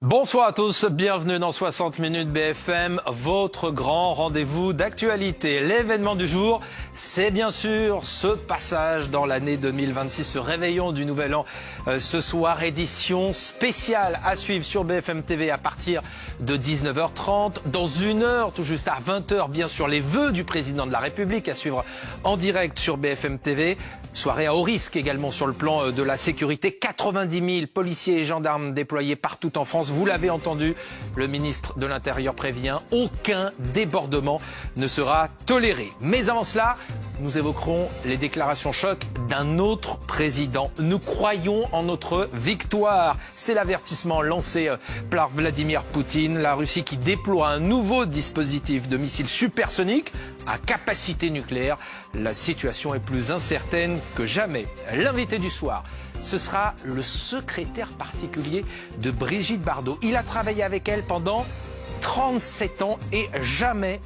Bonsoir à tous, bienvenue dans 60 minutes BFM, votre grand rendez-vous d'actualité. L'événement du jour, c'est bien sûr ce passage dans l'année 2026, ce réveillon du Nouvel An. Ce soir, édition spéciale à suivre sur BFM TV à partir de 19h30. Dans une heure, tout juste à 20h, bien sûr, les vœux du président de la République à suivre en direct sur BFM TV. Soirée à haut risque également sur le plan de la sécurité. 90 000 policiers et gendarmes déployés partout en France. Vous l'avez entendu, le ministre de l'Intérieur prévient, aucun débordement ne sera toléré. Mais avant cela, nous évoquerons les déclarations choc d'un autre président. Nous croyons en notre victoire. C'est l'avertissement lancé par Vladimir Poutine. La Russie qui déploie un nouveau dispositif de missiles supersoniques à capacité nucléaire. La situation est plus incertaine que jamais. L'invité du soir, ce sera le secrétaire particulier de Brigitte Bardot. Il a travaillé avec elle pendant 37 ans et jamais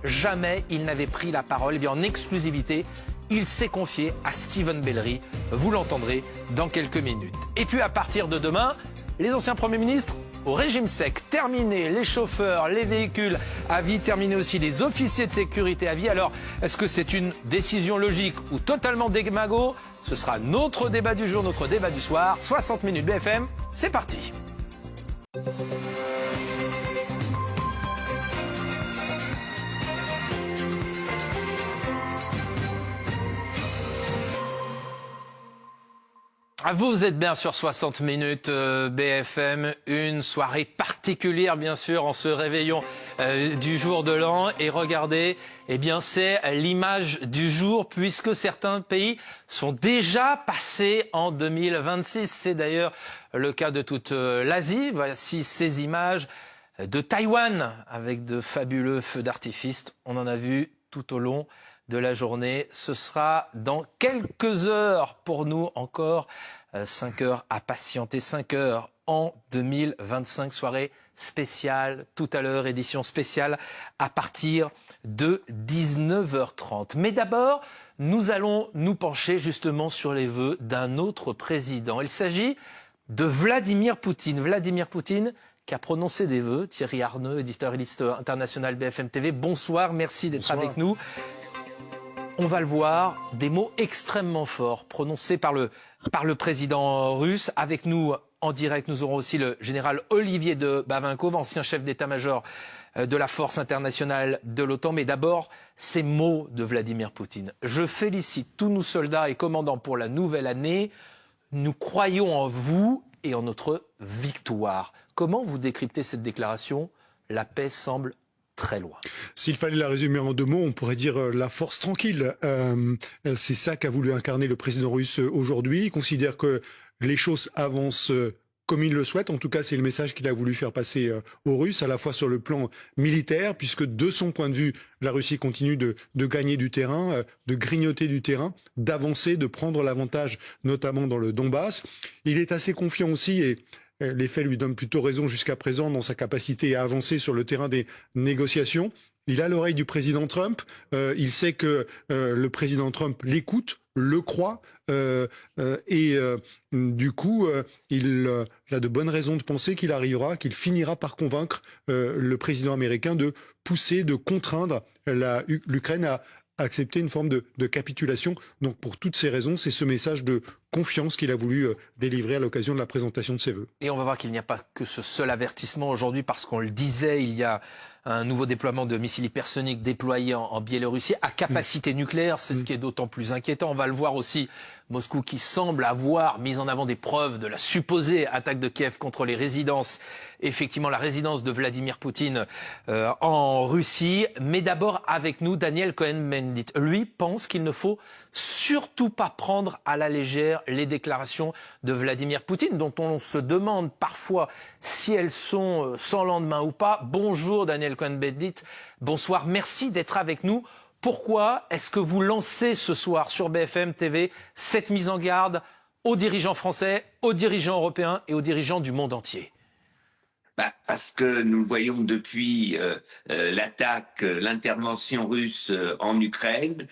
il n'avait pris la parole. Eh bien, en exclusivité, il s'est confié à Steven Bellery. Vous l'entendrez dans quelques minutes. Et puis à partir de demain, les anciens premiers ministres au régime sec, terminé les chauffeurs, les véhicules à vie, terminé aussi les officiers de sécurité à vie. Alors, est-ce que c'est une décision logique ou totalement démago? Ce sera notre débat du jour, notre débat du soir. 60 minutes BFM, c'est parti. Vous êtes bien sur 60 minutes BFM, une soirée particulière bien sûr en ce réveillon du jour de l'an. Et regardez, eh bien c'est l'image du jour puisque certains pays sont déjà passés en 2026. C'est d'ailleurs le cas de toute l'Asie. Voici ces images de Taïwan avec de fabuleux feux d'artifice. On en a vu tout au long de la journée. Ce sera dans quelques heures pour nous encore. 5 heures à patienter, 5 heures en 2025, soirée spéciale tout à l'heure, édition spéciale à partir de 19h30. Mais d'abord, nous allons nous pencher justement sur les vœux d'un autre président. Il s'agit de Vladimir Poutine. Vladimir Poutine qui a prononcé des vœux. Thierry Arnaud, éditorialiste international BFM TV. Bonsoir, merci d'être avec nous. On va le voir, des mots extrêmement forts prononcés par le président russe. Avec nous en direct, nous aurons aussi le général Olivier de Bavinkov, ancien chef d'état-major de la force internationale de l'OTAN. Mais d'abord, ces mots de Vladimir Poutine. Je félicite tous nos soldats et commandants pour la nouvelle année. Nous croyons en vous et en notre victoire. Comment vous décryptez cette déclaration? La paix semble très loin. S'il fallait la résumer en 2 mots, on pourrait dire la force tranquille. C'est ça qu'a voulu incarner le président russe aujourd'hui. Il considère que les choses avancent comme il le souhaite. En tout cas, c'est le message qu'il a voulu faire passer aux Russes, à la fois sur le plan militaire, puisque de son point de vue, la Russie continue de gagner du terrain, de grignoter du terrain, d'avancer, de prendre l'avantage, notamment dans le Donbass. Il est assez confiant aussi et les faits lui donnent plutôt raison jusqu'à présent dans sa capacité à avancer sur le terrain des négociations. Il a l'oreille du président Trump. Il sait que le président Trump l'écoute, le croit. Du coup, il a de bonnes raisons de penser qu'il finira par convaincre le président américain de pousser, de contraindre l'Ukraine à accepter une forme de capitulation. Donc pour toutes ces raisons, c'est ce message de confiance qu'il a voulu délivrer à l'occasion de la présentation de ses vœux. Et on va voir qu'il n'y a pas que ce seul avertissement aujourd'hui, parce qu'on le disait, il y a un nouveau déploiement de missiles hypersoniques déployés en Biélorussie à capacité nucléaire. C'est ce qui est d'autant plus inquiétant. On va le voir aussi, Moscou qui semble avoir mis en avant des preuves de la supposée attaque de Kiev contre les résidences, effectivement la résidence de Vladimir Poutine en Russie. Mais d'abord avec nous, Daniel Cohen-Bendit. Lui pense qu'il ne faut surtout pas prendre à la légère les déclarations de Vladimir Poutine, dont on se demande parfois si elles sont sans lendemain ou pas. Bonjour Daniel Cohen-Bendit, bonsoir, merci d'être avec nous. Pourquoi est-ce que vous lancez ce soir sur BFM TV cette mise en garde aux dirigeants français, aux dirigeants européens et aux dirigeants du monde entier? Parce que nous voyons depuis l'attaque, l'intervention russe en Ukraine,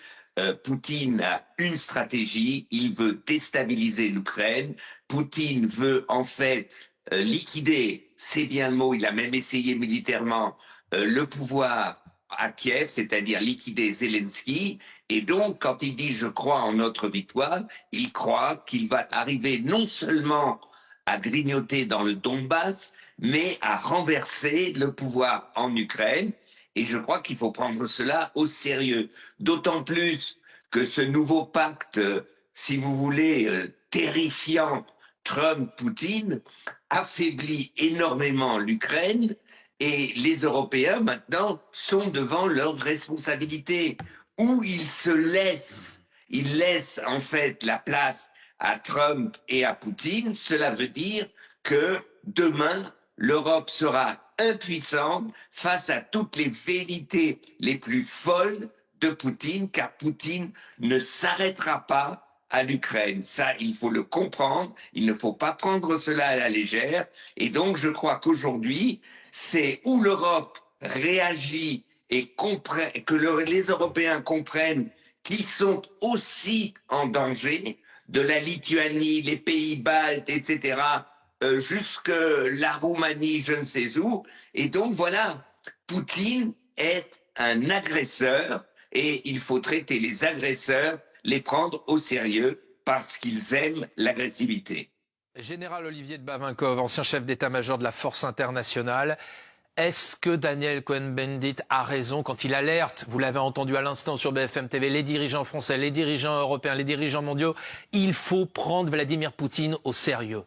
Poutine a une stratégie, il veut déstabiliser l'Ukraine. Poutine veut en fait liquider c'est bien le mot, il a même essayé militairement le pouvoir à Kiev, c'est-à-dire liquider Zelensky. Et donc, quand il dit « je crois en notre victoire », il croit qu'il va arriver non seulement à grignoter dans le Donbass, mais à renverser le pouvoir en Ukraine. Et je crois qu'il faut prendre cela au sérieux. D'autant plus que ce nouveau pacte, si vous voulez, terrifiant, Trump-Poutine, affaiblit énormément l'Ukraine et les Européens maintenant sont devant leurs responsabilités où ils laissent en fait la place à Trump et à Poutine. Cela veut dire que demain, l'Europe sera impuissante face à toutes les velléités les plus folles de Poutine, car Poutine ne s'arrêtera pas à l'Ukraine. Ça, il faut le comprendre, il ne faut pas prendre cela à la légère. Et donc, je crois qu'aujourd'hui, c'est où l'Europe réagit et que les Européens comprennent qu'ils sont aussi en danger, de la Lituanie, les pays baltes, etc., jusque la Roumanie, je ne sais où. Et donc voilà, Poutine est un agresseur et il faut traiter les agresseurs, les prendre au sérieux parce qu'ils aiment l'agressivité. Général Olivier de Bavinkov, ancien chef d'état-major de la force internationale, est-ce que Daniel Cohn-Bendit a raison quand il alerte, vous l'avez entendu à l'instant sur BFM TV, les dirigeants français, les dirigeants européens, les dirigeants mondiaux, il faut prendre Vladimir Poutine au sérieux?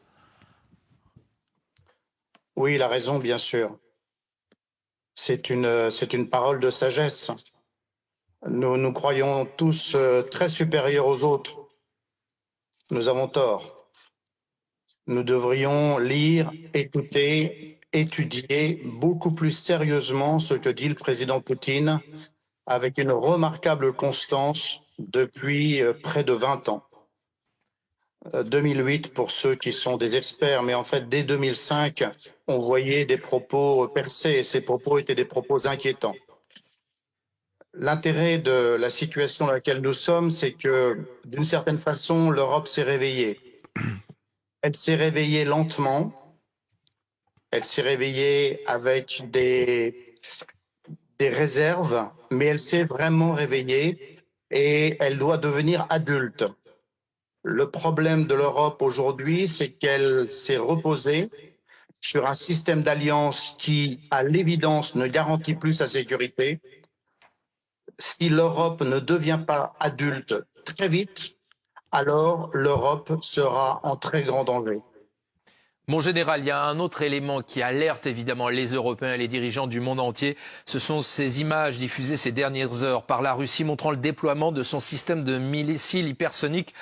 Oui, il a raison, bien sûr. C'est une parole de sagesse. Nous nous croyons tous très supérieurs aux autres. Nous avons tort. Nous devrions lire, écouter, étudier beaucoup plus sérieusement ce que dit le président Poutine avec une remarquable constance depuis près de 20 ans. 2008 pour ceux qui sont des experts, mais en fait dès 2005, on voyait des propos percés et ces propos étaient des propos inquiétants. L'intérêt de la situation dans laquelle nous sommes, c'est que d'une certaine façon, l'Europe s'est réveillée. Elle s'est réveillée lentement, elle s'est réveillée avec des réserves, mais elle s'est vraiment réveillée et elle doit devenir adulte. Le problème de l'Europe aujourd'hui, c'est qu'elle s'est reposée sur un système d'alliance qui, à l'évidence, ne garantit plus sa sécurité. Si l'Europe ne devient pas adulte très vite, alors l'Europe sera en très grand danger. Mon général, il y a un autre élément qui alerte évidemment les Européens et les dirigeants du monde entier. Ce sont ces images diffusées ces dernières heures par la Russie montrant le déploiement de son système de missiles hypersoniques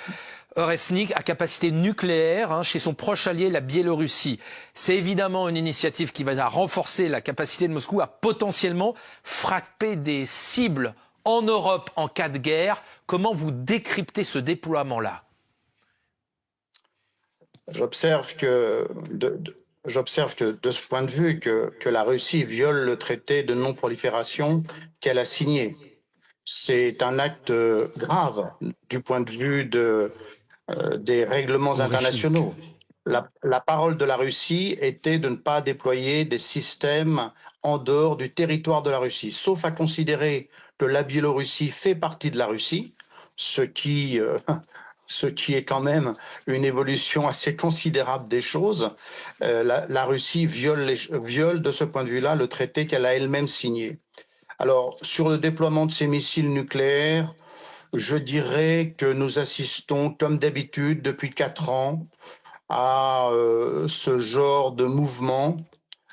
Oresnik à capacité nucléaire chez son proche allié, la Biélorussie. C'est évidemment une initiative qui va renforcer la capacité de Moscou à potentiellement frapper des cibles en Europe en cas de guerre. Comment vous décryptez ce déploiement-là? J'observe que de ce point de vue que la Russie viole le traité de non-prolifération qu'elle a signé. C'est un acte grave du point de vue des règlements internationaux. La parole de la Russie était de ne pas déployer des systèmes en dehors du territoire de la Russie, sauf à considérer que la Biélorussie fait partie de la Russie, ce qui est quand même une évolution assez considérable des choses. La Russie viole de ce point de vue-là le traité qu'elle a elle-même signé. Alors, sur le déploiement de ces missiles nucléaires, je dirais que nous assistons, comme d'habitude, depuis 4 ans, à ce genre de mouvement.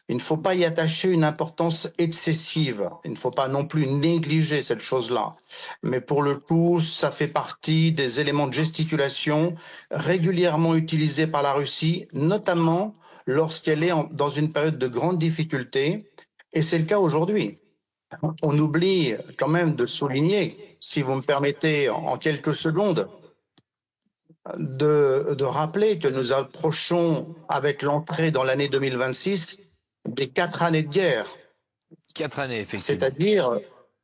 Il ne faut pas y attacher une importance excessive. Il ne faut pas non plus négliger cette chose-là. Mais pour le coup, ça fait partie des éléments de gesticulation régulièrement utilisés par la Russie, notamment lorsqu'elle est dans une période de grande difficulté. Et c'est le cas aujourd'hui. On oublie quand même de souligner, si vous me permettez en quelques secondes, de rappeler que nous approchons avec l'entrée dans l'année 2026 des 4 années de guerre. 4 années, effectivement. C'est-à-dire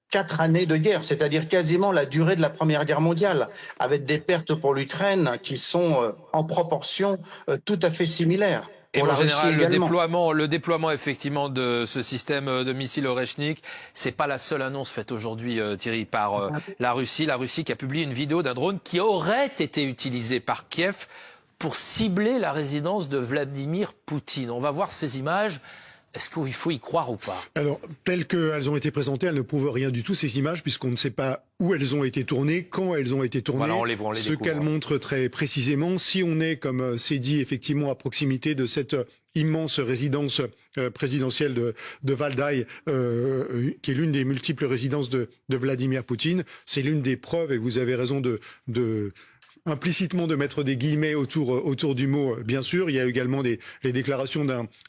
4 années de guerre, c'est-à-dire quasiment la durée de la Première Guerre mondiale, avec des pertes pour l'Ukraine qui sont en proportion tout à fait similaires. Et pour en la Russie général, également. le déploiement effectivement de ce système de missiles Oreshnik, c'est pas la seule annonce faite aujourd'hui, Thierry, par la Russie. La Russie qui a publié une vidéo d'un drone qui aurait été utilisé par Kiev pour cibler la résidence de Vladimir Poutine. On va voir ces images. Est-ce qu'il faut y croire ou pas? Alors, telles qu'elles ont été présentées, elles ne prouvent rien du tout, ces images, puisqu'on ne sait pas où elles ont été tournées, quand elles ont été tournées. Voilà, on les voit, on les ce découvre. qu'elles montrent très précisément, si on est, comme c'est dit, effectivement, à proximité de cette immense résidence présidentielle de Valdai, qui est l'une des multiples résidences de Vladimir Poutine, c'est l'une des preuves, et vous avez raison implicitement de mettre des guillemets autour du mot, bien sûr. Il y a également les déclarations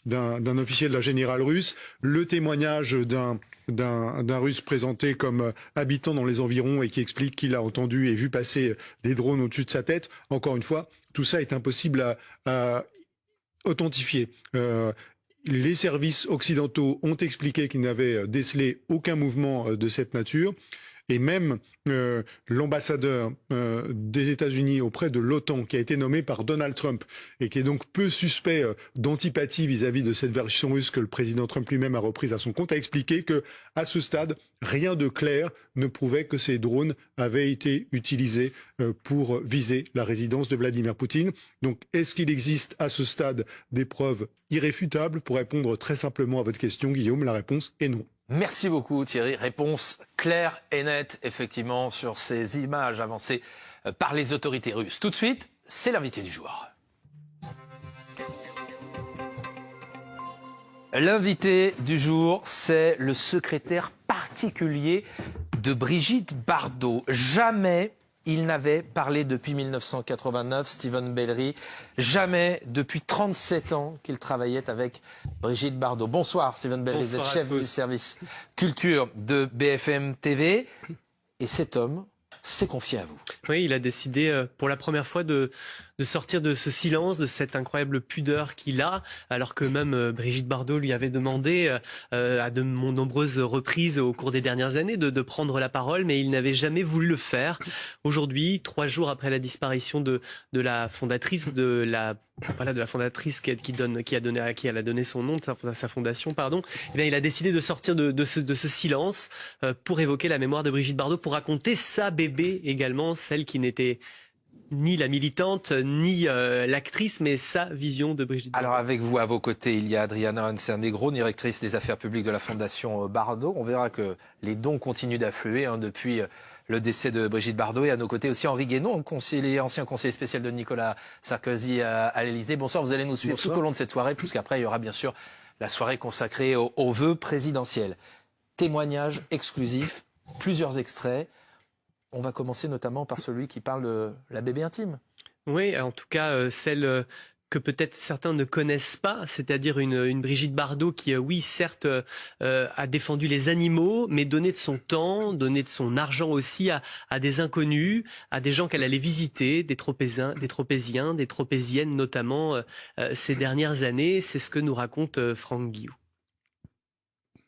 d'un officiel d'un général russe, le témoignage d'un Russe présenté comme habitant dans les environs et qui explique qu'il a entendu et vu passer des drones au-dessus de sa tête. Encore une fois, tout ça est impossible à authentifier. Les services occidentaux ont expliqué qu'ils n'avaient décelé aucun mouvement de cette nature. Et même l'ambassadeur des États-Unis auprès de l'OTAN, qui a été nommé par Donald Trump et qui est donc peu suspect d'antipathie vis-à-vis de cette version russe que le président Trump lui-même a reprise à son compte, a expliqué que, à ce stade, rien de clair ne prouvait que ces drones avaient été utilisés pour viser la résidence de Vladimir Poutine. Donc, est-ce qu'il existe à ce stade des preuves irréfutables? Pour répondre très simplement à votre question, Guillaume, la réponse est non. Merci beaucoup Thierry. Réponse claire et nette effectivement sur ces images avancées par les autorités russes. Tout de suite, c'est l'invité du jour. L'invité du jour, c'est le secrétaire particulier de Brigitte Bardot. Jamais il n'avait parlé depuis 1989, Steven Bellery. Jamais depuis 37 ans qu'il travaillait avec Brigitte Bardot. Bonsoir Steven Bellery, vous êtes chef du service culture de BFM TV. Et cet homme s'est confié à vous. Oui, il a décidé pour la première fois de sortir de ce silence, de cette incroyable pudeur qu'il a, alors que même Brigitte Bardot lui avait demandé à de nombreuses reprises au cours des dernières années de prendre la parole, mais il n'avait jamais voulu le faire. Aujourd'hui, 3 jours après la disparition de la fondatrice de la fondatrice qui a donné son nom, de sa fondation, pardon. Eh bien, il a décidé de sortir de ce silence pour évoquer la mémoire de Brigitte Bardot, pour raconter sa bébé également, celle qui n'était ni la militante, ni l'actrice, mais sa vision de Brigitte Bardot. Alors avec vous, à vos côtés, il y a Adriana Ansernegro, directrice des affaires publiques de la Fondation Bardot. On verra que les dons continuent d'affluer depuis le décès de Brigitte Bardot. Et à nos côtés aussi Henri Guénon, ancien conseiller spécial de Nicolas Sarkozy à l'Élysée. Bonsoir, vous allez nous suivre tout au long de cette soirée, puisqu'après il y aura bien sûr la soirée consacrée aux vœux présidentiels. Témoignages exclusifs, plusieurs extraits. On va commencer notamment par celui qui parle de la bébé intime. Oui, en tout cas, celle que peut-être certains ne connaissent pas, c'est-à-dire une Brigitte Bardot qui, oui, certes, a défendu les animaux, mais donné de son temps, donné de son argent aussi à des inconnus, à des gens qu'elle allait visiter, des tropéziens, des tropéziennes notamment, ces dernières années. C'est ce que nous raconte Franck Guillou.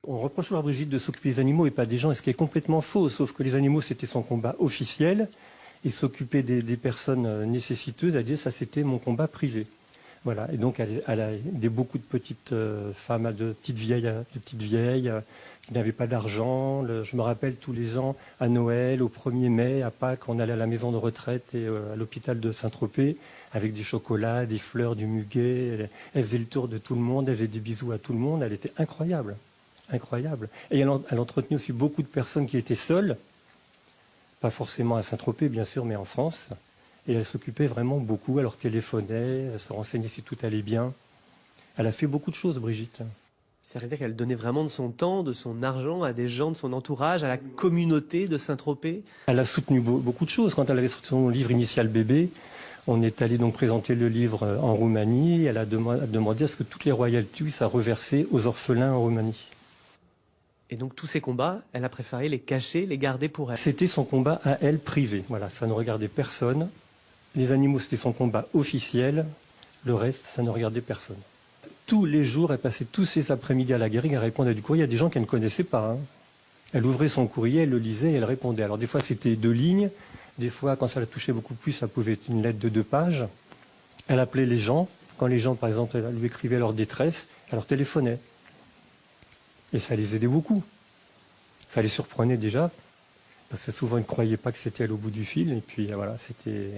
On reproche toujours à Brigitte de s'occuper des animaux et pas des gens, et ce qui est complètement faux, sauf que les animaux, c'était son combat officiel, et s'occuper des personnes nécessiteuses, elle disait ça, c'était mon combat privé. Voilà, et donc elle a aidé beaucoup de petites femmes, de petites vieilles qui n'avaient pas d'argent. Je me rappelle tous les ans, à Noël, au 1er mai, à Pâques, on allait à la maison de retraite et à l'hôpital de Saint-Tropez, avec du chocolat, des fleurs, du muguet. Elle faisait le tour de tout le monde, elle faisait des bisous à tout le monde, elle était incroyable. Incroyable. Et elle entretenait aussi beaucoup de personnes qui étaient seules, pas forcément à Saint-Tropez bien sûr, mais en France. Et elle s'occupait vraiment beaucoup, elle leur téléphonait, elle se renseignait si tout allait bien. Elle a fait beaucoup de choses, Brigitte. C'est-à-dire qu'elle donnait vraiment de son temps, de son argent à des gens de son entourage, à la communauté de Saint-Tropez. Elle a soutenu beaucoup de choses. Quand elle avait sorti son livre initial bébé, on est allé donc présenter le livre en Roumanie. Elle a demandé à ce que toutes les royalties soient reversées aux orphelins en Roumanie. Et donc tous ces combats, elle a préféré les cacher, les garder pour elle. C'était son combat à elle privé. Voilà, ça ne regardait personne. Les animaux, c'était son combat officiel. Le reste, ça ne regardait personne. Tous les jours, elle passait tous ses après-midi à la guérille à répondre à du courrier. Il y a des gens qu'elle ne connaissait pas. Hein. Elle ouvrait son courrier, elle le lisait et elle répondait. Alors des fois, c'était 2 lignes. Des fois, quand ça la touchait beaucoup plus, ça pouvait être une lettre de 2 pages. Elle appelait les gens Quand les gens, par exemple, lui écrivaient leur détresse, elle leur téléphonait. Et ça les aidait beaucoup. Ça les surprenait déjà, parce que souvent ils ne croyaient pas que c'était elle au bout du fil. Et puis voilà, c'était